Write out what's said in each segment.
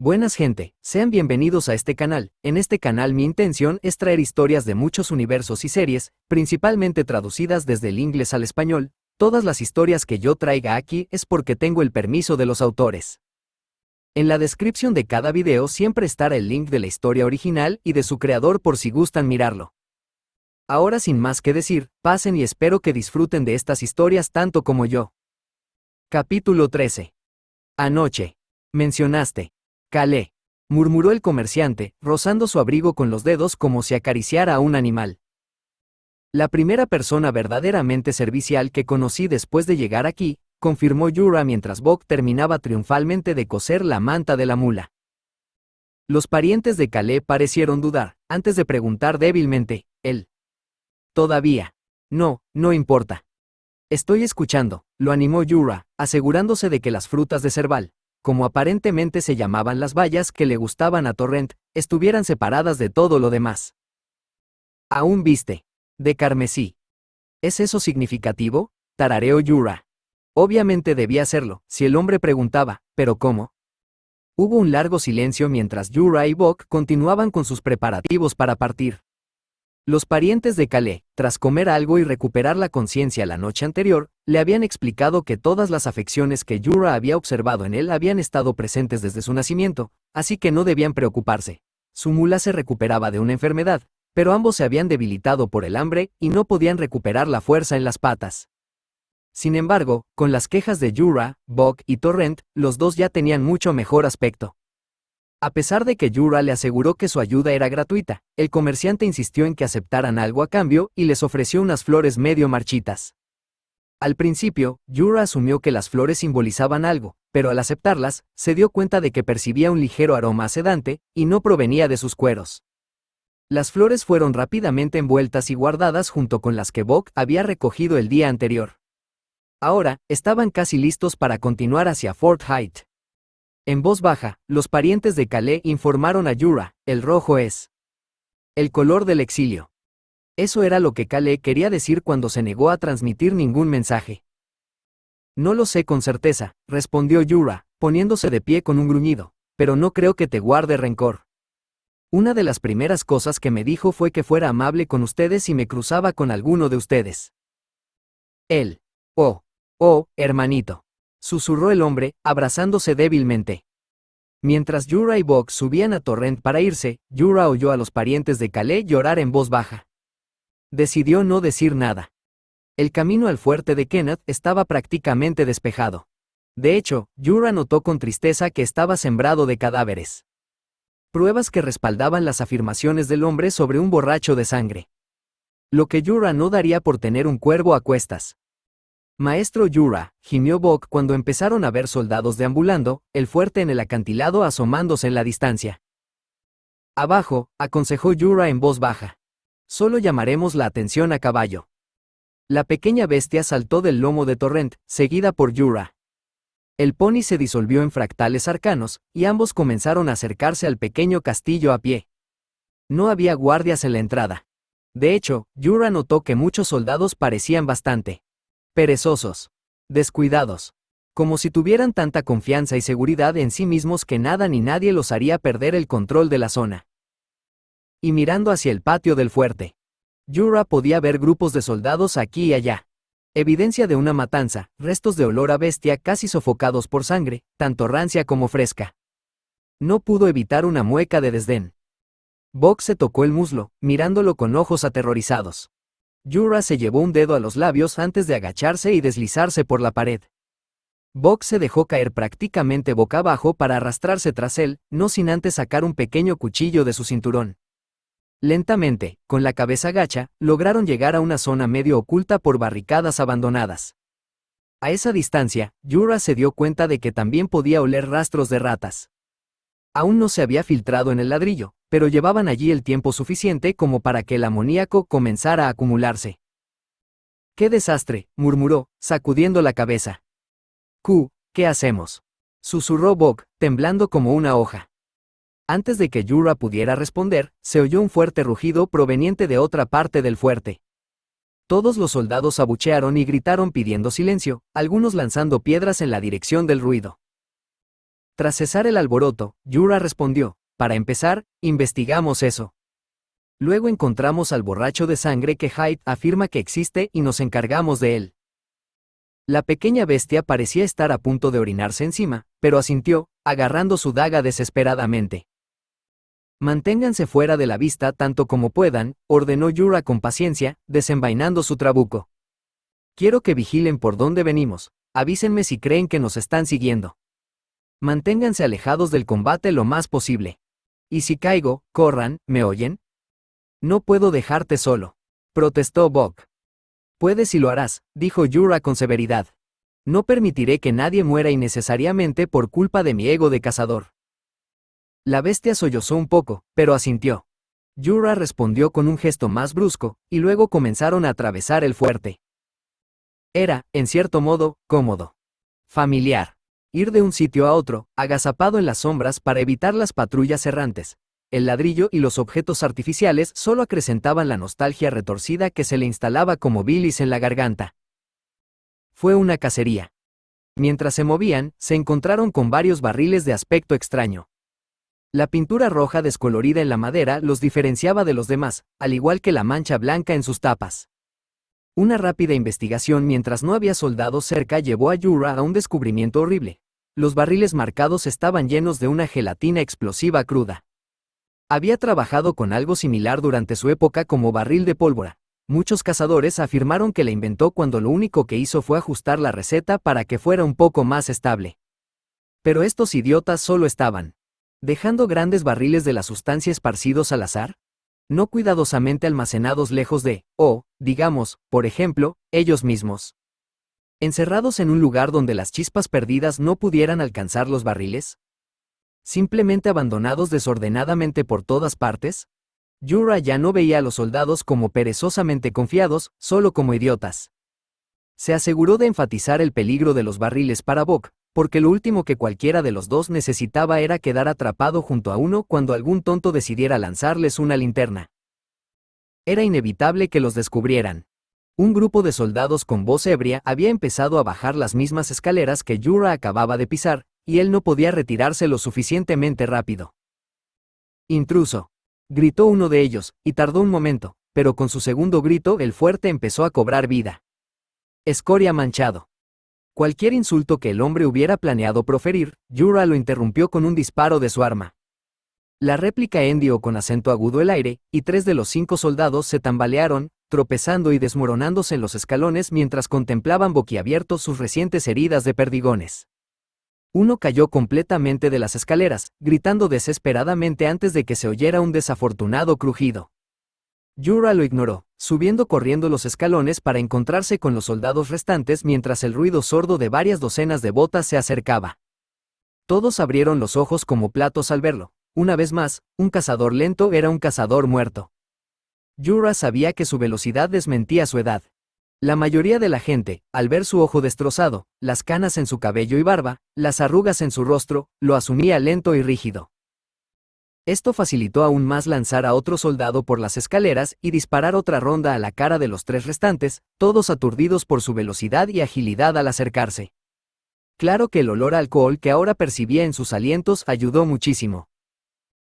Buenas gente, sean bienvenidos a este canal. En este canal mi intención es traer historias de muchos universos y series, principalmente traducidas desde el inglés al español. Todas las historias que yo traiga aquí es porque tengo el permiso de los autores. En la descripción de cada video siempre estará el link de la historia original y de su creador por si gustan mirarlo. Ahora sin más que decir, pasen y espero que disfruten de estas historias tanto como yo. Capítulo 13. Anoche. Mencionaste. Calé, murmuró el comerciante, rozando su abrigo con los dedos como si acariciara a un animal. La primera persona verdaderamente servicial que conocí después de llegar aquí, confirmó Yura mientras Bock terminaba triunfalmente de coser la manta de la mula. Los parientes de Calé parecieron dudar, antes de preguntar débilmente, él. Todavía. No, no importa. Estoy escuchando, lo animó Yura, asegurándose de que las frutas de Serval, como aparentemente se llamaban las bayas que le gustaban a Torrent, estuvieran separadas de todo lo demás. Aún viste. De carmesí. ¿Es eso significativo? Tarareó Yura. Obviamente debía serlo, si el hombre preguntaba, ¿pero cómo? Hubo un largo silencio mientras Yura y Bock continuaban con sus preparativos para partir. Los parientes de Calé, tras comer algo y recuperar la conciencia la noche anterior, le habían explicado que todas las afecciones que Yura había observado en él habían estado presentes desde su nacimiento, así que no debían preocuparse. Su mula se recuperaba de una enfermedad, pero ambos se habían debilitado por el hambre y no podían recuperar la fuerza en las patas. Sin embargo, con las quejas de Yura, Bock y Torrent, los dos ya tenían mucho mejor aspecto. A pesar de que Yura le aseguró que su ayuda era gratuita, el comerciante insistió en que aceptaran algo a cambio y les ofreció unas flores medio marchitas. Al principio, Yura asumió que las flores simbolizaban algo, pero al aceptarlas, se dio cuenta de que percibía un ligero aroma sedante, y no provenía de sus cueros. Las flores fueron rápidamente envueltas y guardadas junto con las que Bock había recogido el día anterior. Ahora, estaban casi listos para continuar hacia Fort Height. En voz baja, los parientes de Calé informaron a Yura, el rojo es el color del exilio. Eso era lo que Calé quería decir cuando se negó a transmitir ningún mensaje. No lo sé con certeza, respondió Yura, poniéndose de pie con un gruñido, pero no creo que te guarde rencor. Una de las primeras cosas que me dijo fue que fuera amable con ustedes si me cruzaba con alguno de ustedes. Él. Oh, hermanito. Susurró el hombre, abrazándose débilmente. Mientras Yura y Bock subían a Torrent para irse, Yura oyó a los parientes de Calé llorar en voz baja. Decidió no decir nada. El camino al fuerte de Kenneth estaba prácticamente despejado. De hecho, Yura notó con tristeza que estaba sembrado de cadáveres. Pruebas que respaldaban las afirmaciones del hombre sobre un borracho de sangre. Lo que Yura no daría por tener un cuervo a cuestas. Maestro Yura, gimió Bock cuando empezaron a ver soldados deambulando, el fuerte en el acantilado asomándose en la distancia. Abajo, aconsejó Yura en voz baja. Solo llamaremos la atención a caballo. La pequeña bestia saltó del lomo de Torrent, seguida por Yura. El pony se disolvió en fractales arcanos, y ambos comenzaron a acercarse al pequeño castillo a pie. No había guardias en la entrada. De hecho, Yura notó que muchos soldados parecían bastante perezosos, descuidados, como si tuvieran tanta confianza y seguridad en sí mismos que nada ni nadie los haría perder el control de la zona. Y mirando hacia el patio del fuerte, Yura podía ver grupos de soldados aquí y allá. Evidencia de una matanza, restos de olor a bestia casi sofocados por sangre, tanto rancia como fresca. No pudo evitar una mueca de desdén. Bock se tocó el muslo, mirándolo con ojos aterrorizados. Yura se llevó un dedo a los labios antes de agacharse y deslizarse por la pared. Bock se dejó caer prácticamente boca abajo para arrastrarse tras él, no sin antes sacar un pequeño cuchillo de su cinturón. Lentamente, con la cabeza gacha, lograron llegar a una zona medio oculta por barricadas abandonadas. A esa distancia, Yura se dio cuenta de que también podía oler rastros de ratas. Aún no se había filtrado en el ladrillo, pero llevaban allí el tiempo suficiente como para que el amoníaco comenzara a acumularse. ¡Qué desastre!, murmuró, sacudiendo la cabeza. ¿Qué hacemos?, susurró Bock, temblando como una hoja. Antes de que Yura pudiera responder, se oyó un fuerte rugido proveniente de otra parte del fuerte. Todos los soldados abuchearon y gritaron pidiendo silencio, algunos lanzando piedras en la dirección del ruido. Tras cesar el alboroto, Yura respondió, para empezar, investigamos eso. Luego encontramos al borracho de sangre que Hyde afirma que existe y nos encargamos de él. La pequeña bestia parecía estar a punto de orinarse encima, pero asintió, agarrando su daga desesperadamente. Manténganse fuera de la vista tanto como puedan, ordenó Yura con paciencia, desenvainando su trabuco. Quiero que vigilen por dónde venimos, avísenme si creen que nos están siguiendo. Manténganse alejados del combate lo más posible. Y si caigo, corran, ¿me oyen? No puedo dejarte solo, protestó Buck. Puedes y lo harás, dijo Yura con severidad. No permitiré que nadie muera innecesariamente por culpa de mi ego de cazador. La bestia sollozó un poco, pero asintió. Yura respondió con un gesto más brusco, y luego comenzaron a atravesar el fuerte. Era, en cierto modo, cómodo. Familiar. Ir de un sitio a otro, agazapado en las sombras para evitar las patrullas errantes. El ladrillo y los objetos artificiales solo acrecentaban la nostalgia retorcida que se le instalaba como bilis en la garganta. Fue una cacería. Mientras se movían, se encontraron con varios barriles de aspecto extraño. La pintura roja descolorida en la madera los diferenciaba de los demás, al igual que la mancha blanca en sus tapas. Una rápida investigación mientras no había soldados cerca llevó a Yura a un descubrimiento horrible. Los barriles marcados estaban llenos de una gelatina explosiva cruda. Había trabajado con algo similar durante su época como barril de pólvora. Muchos cazadores afirmaron que la inventó cuando lo único que hizo fue ajustar la receta para que fuera un poco más estable. Pero estos idiotas solo estaban dejando grandes barriles de la sustancia esparcidos al azar, no cuidadosamente almacenados lejos de, digamos, por ejemplo, ellos mismos. Encerrados en un lugar donde las chispas perdidas no pudieran alcanzar los barriles. Simplemente abandonados desordenadamente por todas partes. Yura ya no veía a los soldados como perezosamente confiados, solo como idiotas. Se aseguró de enfatizar el peligro de los barriles para Buck, porque lo último que cualquiera de los dos necesitaba era quedar atrapado junto a uno cuando algún tonto decidiera lanzarles una linterna. Era inevitable que los descubrieran. Un grupo de soldados con voz ebria había empezado a bajar las mismas escaleras que Yura acababa de pisar, y él no podía retirarse lo suficientemente rápido. «Intruso», gritó uno de ellos, y tardó un momento, pero con su segundo grito el fuerte empezó a cobrar vida. «Escoria manchado». Cualquier insulto que el hombre hubiera planeado proferir, Yura lo interrumpió con un disparo de su arma. La réplica hendió con acento agudo el aire, y 3 de los 5 soldados se tambalearon, tropezando y desmoronándose en los escalones mientras contemplaban boquiabiertos sus recientes heridas de perdigones. Uno cayó completamente de las escaleras, gritando desesperadamente antes de que se oyera un desafortunado crujido. Yura lo ignoró, subiendo corriendo los escalones para encontrarse con los soldados restantes mientras el ruido sordo de varias docenas de botas se acercaba. Todos abrieron los ojos como platos al verlo. Una vez más, un cazador lento era un cazador muerto. Yura sabía que su velocidad desmentía su edad. La mayoría de la gente, al ver su ojo destrozado, las canas en su cabello y barba, las arrugas en su rostro, lo asumía lento y rígido. Esto facilitó aún más lanzar a otro soldado por las escaleras y disparar otra ronda a la cara de los 3 restantes, todos aturdidos por su velocidad y agilidad al acercarse. Claro que el olor a alcohol que ahora percibía en sus alientos ayudó muchísimo.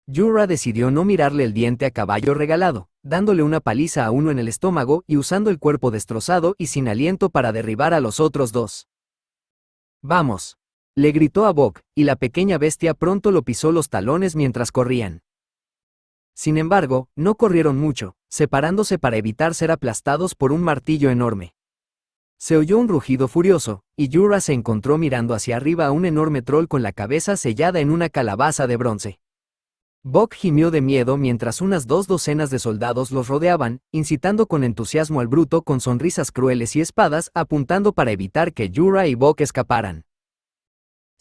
Yura decidió no mirarle el diente a caballo regalado, dándole una paliza a uno en el estómago y usando el cuerpo destrozado y sin aliento para derribar a los otros 2. «Vamos», le gritó a Buck, y la pequeña bestia pronto lo pisó los talones mientras corrían. Sin embargo, no corrieron mucho, separándose para evitar ser aplastados por un martillo enorme. Se oyó un rugido furioso, y Yura se encontró mirando hacia arriba a un enorme troll con la cabeza sellada en una calabaza de bronce. Buck gimió de miedo mientras unas 2 docenas de soldados los rodeaban, incitando con entusiasmo al bruto con sonrisas crueles y espadas apuntando para evitar que Yura y Buck escaparan.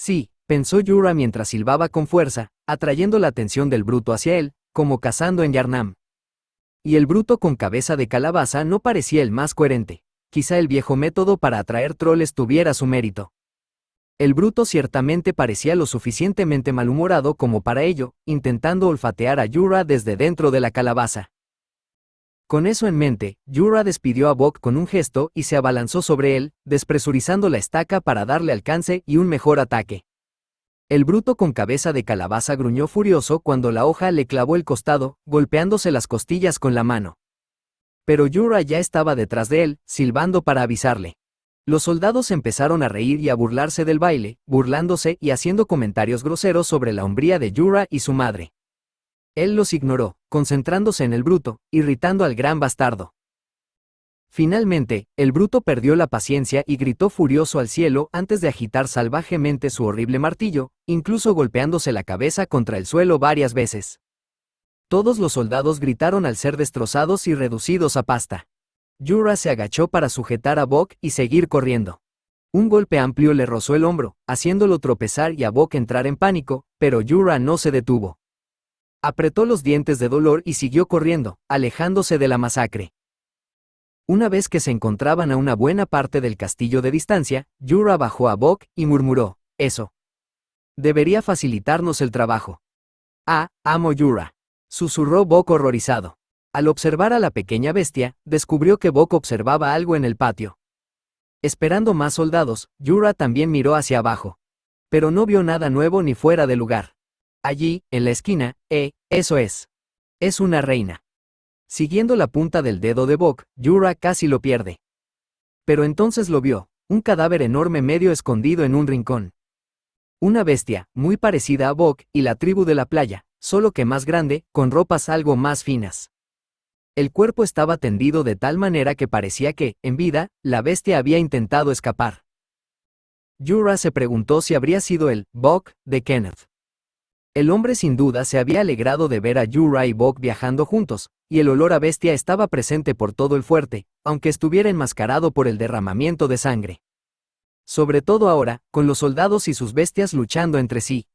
Sí, pensó Yura mientras silbaba con fuerza, atrayendo la atención del bruto hacia él, como cazando en Yarnam. Y el bruto con cabeza de calabaza no parecía el más coherente. Quizá el viejo método para atraer troles tuviera su mérito. El bruto ciertamente parecía lo suficientemente malhumorado como para ello, intentando olfatear a Yura desde dentro de la calabaza. Con eso en mente, Yura despidió a Buck con un gesto y se abalanzó sobre él, despresurizando la estaca para darle alcance y un mejor ataque. El bruto con cabeza de calabaza gruñó furioso cuando la hoja le clavó el costado, golpeándose las costillas con la mano. Pero Yura ya estaba detrás de él, silbando para avisarle. Los soldados empezaron a reír y a burlarse del baile, burlándose y haciendo comentarios groseros sobre la hombría de Yura y su madre. Él los ignoró, concentrándose en el bruto, irritando al gran bastardo. Finalmente, el bruto perdió la paciencia y gritó furioso al cielo antes de agitar salvajemente su horrible martillo, incluso golpeándose la cabeza contra el suelo varias veces. Todos los soldados gritaron al ser destrozados y reducidos a pasta. Yura se agachó para sujetar a Bok y seguir corriendo. Un golpe amplio le rozó el hombro, haciéndolo tropezar y a Bok entrar en pánico, pero Yura no se detuvo. Apretó los dientes de dolor y siguió corriendo, alejándose de la masacre. Una vez que se encontraban a una buena parte del castillo de distancia, Yura bajó a Bok y murmuró, «Eso debería facilitarnos el trabajo». «Ah, amo Yura», susurró Bok horrorizado. Al observar a la pequeña bestia, descubrió que Bok observaba algo en el patio. Esperando más soldados, Yura también miró hacia abajo. Pero no vio nada nuevo ni fuera de lugar. Allí, en la esquina, eso es. Es una reina. Siguiendo la punta del dedo de Bok, Yura casi lo pierde. Pero entonces lo vio, un cadáver enorme medio escondido en un rincón. Una bestia, muy parecida a Bok y la tribu de la playa, solo que más grande, con ropas algo más finas. El cuerpo estaba tendido de tal manera que parecía que, en vida, la bestia había intentado escapar. Yura se preguntó si habría sido el Bok de Kenneth. El hombre sin duda se había alegrado de ver a Yura y Bok viajando juntos, y el olor a bestia estaba presente por todo el fuerte, aunque estuviera enmascarado por el derramamiento de sangre. Sobre todo ahora, con los soldados y sus bestias luchando entre sí.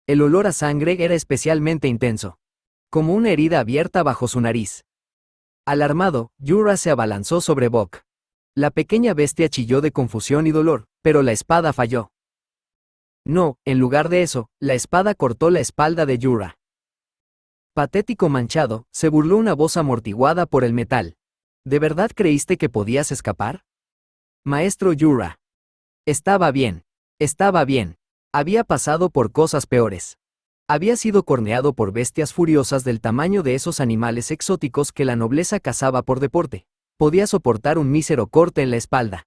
El olor a sangre era especialmente intenso, como una herida abierta bajo su nariz. Alarmado, Yura se abalanzó sobre Bok. La pequeña bestia chilló de confusión y dolor, pero la espada falló. No, en lugar de eso, la espada cortó la espalda de Yura. Patético manchado, se burló una voz amortiguada por el metal. ¿De verdad creíste que podías escapar? Maestro Yura. Estaba bien. Estaba bien. Había pasado por cosas peores. Había sido corneado por bestias furiosas del tamaño de esos animales exóticos que la nobleza cazaba por deporte. Podía soportar un mísero corte en la espalda.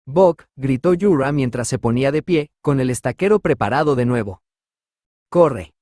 Bok, gritó Yura mientras se ponía de pie, con el estaquero preparado de nuevo. ¡Corre!